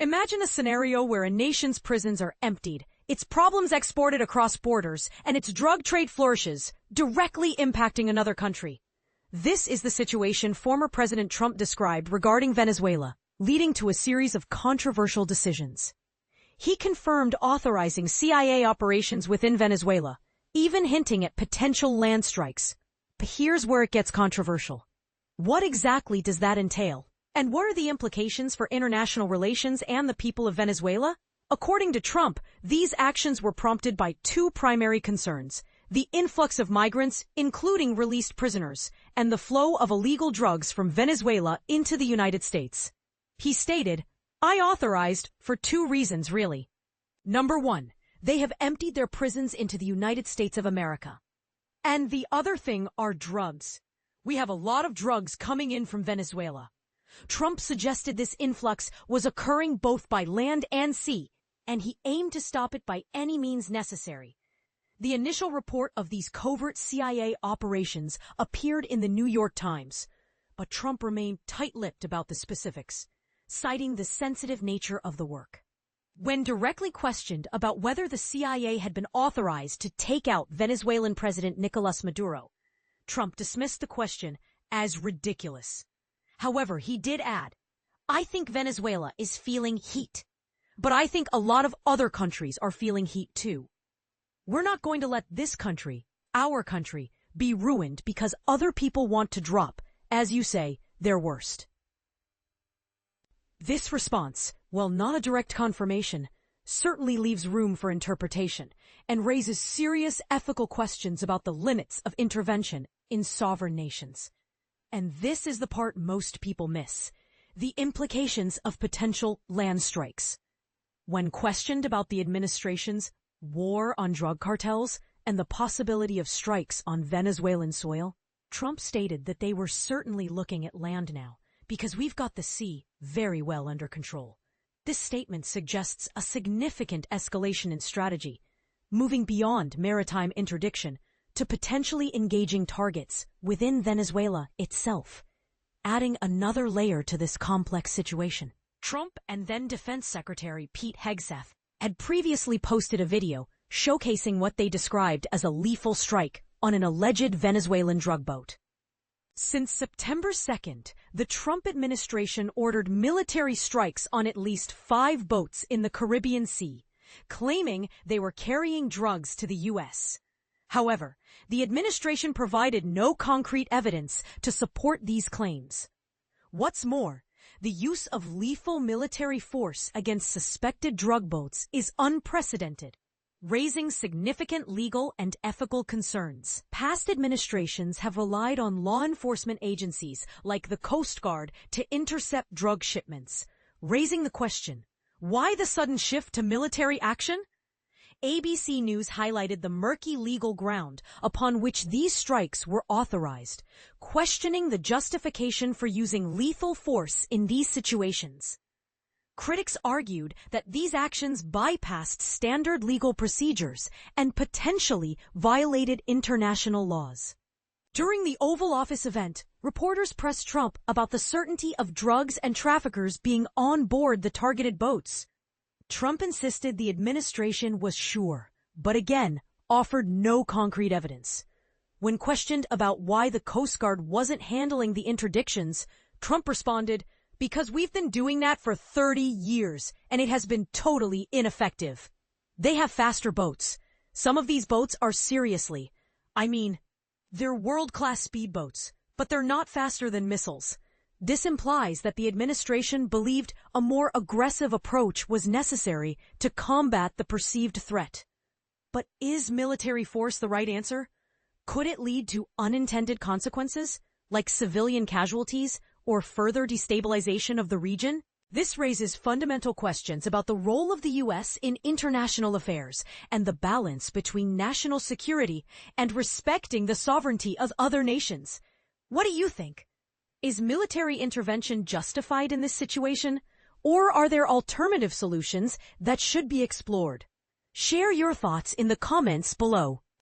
Imagine a scenario where a nation's prisons are emptied, its problems exported across borders, and its drug trade flourishes, directly impacting another country. This is the situation former President Trump described regarding Venezuela, leading to a series of controversial decisions. He confirmed authorizing CIA operations within Venezuela, even hinting at potential land strikes. But here's where it gets controversial. What exactly does that entail? And what are the implications for international relations and the people of Venezuela? According to Trump, these actions were prompted by two primary concerns: the influx of migrants, including released prisoners, and the flow of illegal drugs from Venezuela into the United States. He stated, "I authorized for two reasons, really. Number one, they have emptied their prisons into the United States of America. And the other thing are drugs. We have a lot of drugs coming in from Venezuela." Trump suggested this influx was occurring both by land and sea, and he aimed to stop it by any means necessary. The initial report of these covert CIA operations appeared in the New York Times, but Trump remained tight-lipped about the specifics, citing the sensitive nature of the work. When directly questioned about whether the CIA had been authorized to take out Venezuelan President Nicolas Maduro, Trump dismissed the question as ridiculous. However, he did add, "I think Venezuela is feeling heat, but I think a lot of other countries are feeling heat too. We're not going to let this country, our country, be ruined because other people want to drop, as you say, their worst." This response, while not a direct confirmation, certainly leaves room for interpretation and raises serious ethical questions about the limits of intervention in sovereign nations. And this is the part most people miss: the implications of potential land strikes. When questioned about the administration's war on drug cartels and the possibility of strikes on Venezuelan soil, Trump stated that they were certainly looking at land now, because we've got the sea very well under control. This statement suggests a significant escalation in strategy, moving beyond maritime interdiction to potentially engaging targets within Venezuela itself, adding another layer to this complex situation. Trump and then Defense Secretary Pete Hegseth had previously posted a video showcasing what they described as a lethal strike on an alleged Venezuelan drug boat. Since September 2nd, the Trump administration ordered military strikes on at least 5 boats in the Caribbean Sea, claiming they were carrying drugs to the U.S. However, the administration provided no concrete evidence to support these claims. What's more, the use of lethal military force against suspected drug boats is unprecedented, raising significant legal and ethical concerns. Past administrations have relied on law enforcement agencies like the Coast Guard to intercept drug shipments, raising the question, why the sudden shift to military action? ABC News highlighted the murky legal ground upon which these strikes were authorized, questioning the justification for using lethal force in these situations. Critics argued that these actions bypassed standard legal procedures and potentially violated international laws. During the Oval Office event, reporters pressed Trump about the certainty of drugs and traffickers being on board the targeted boats. Trump insisted the administration was sure, but again, offered no concrete evidence. When questioned about why the Coast Guard wasn't handling the interdictions, Trump responded, "Because we've been doing that for 30 years, and it has been totally ineffective. They have faster boats. Some of these boats are they're world-class speedboats, but they're not faster than missiles." This implies that the administration believed a more aggressive approach was necessary to combat the perceived threat. But is military force the right answer? Could it lead to unintended consequences, like civilian casualties or further destabilization of the region? This raises fundamental questions about the role of the U.S. in international affairs and the balance between national security and respecting the sovereignty of other nations. What do you think? Is military intervention justified in this situation, or are there alternative solutions that should be explored? Share your thoughts in the comments below.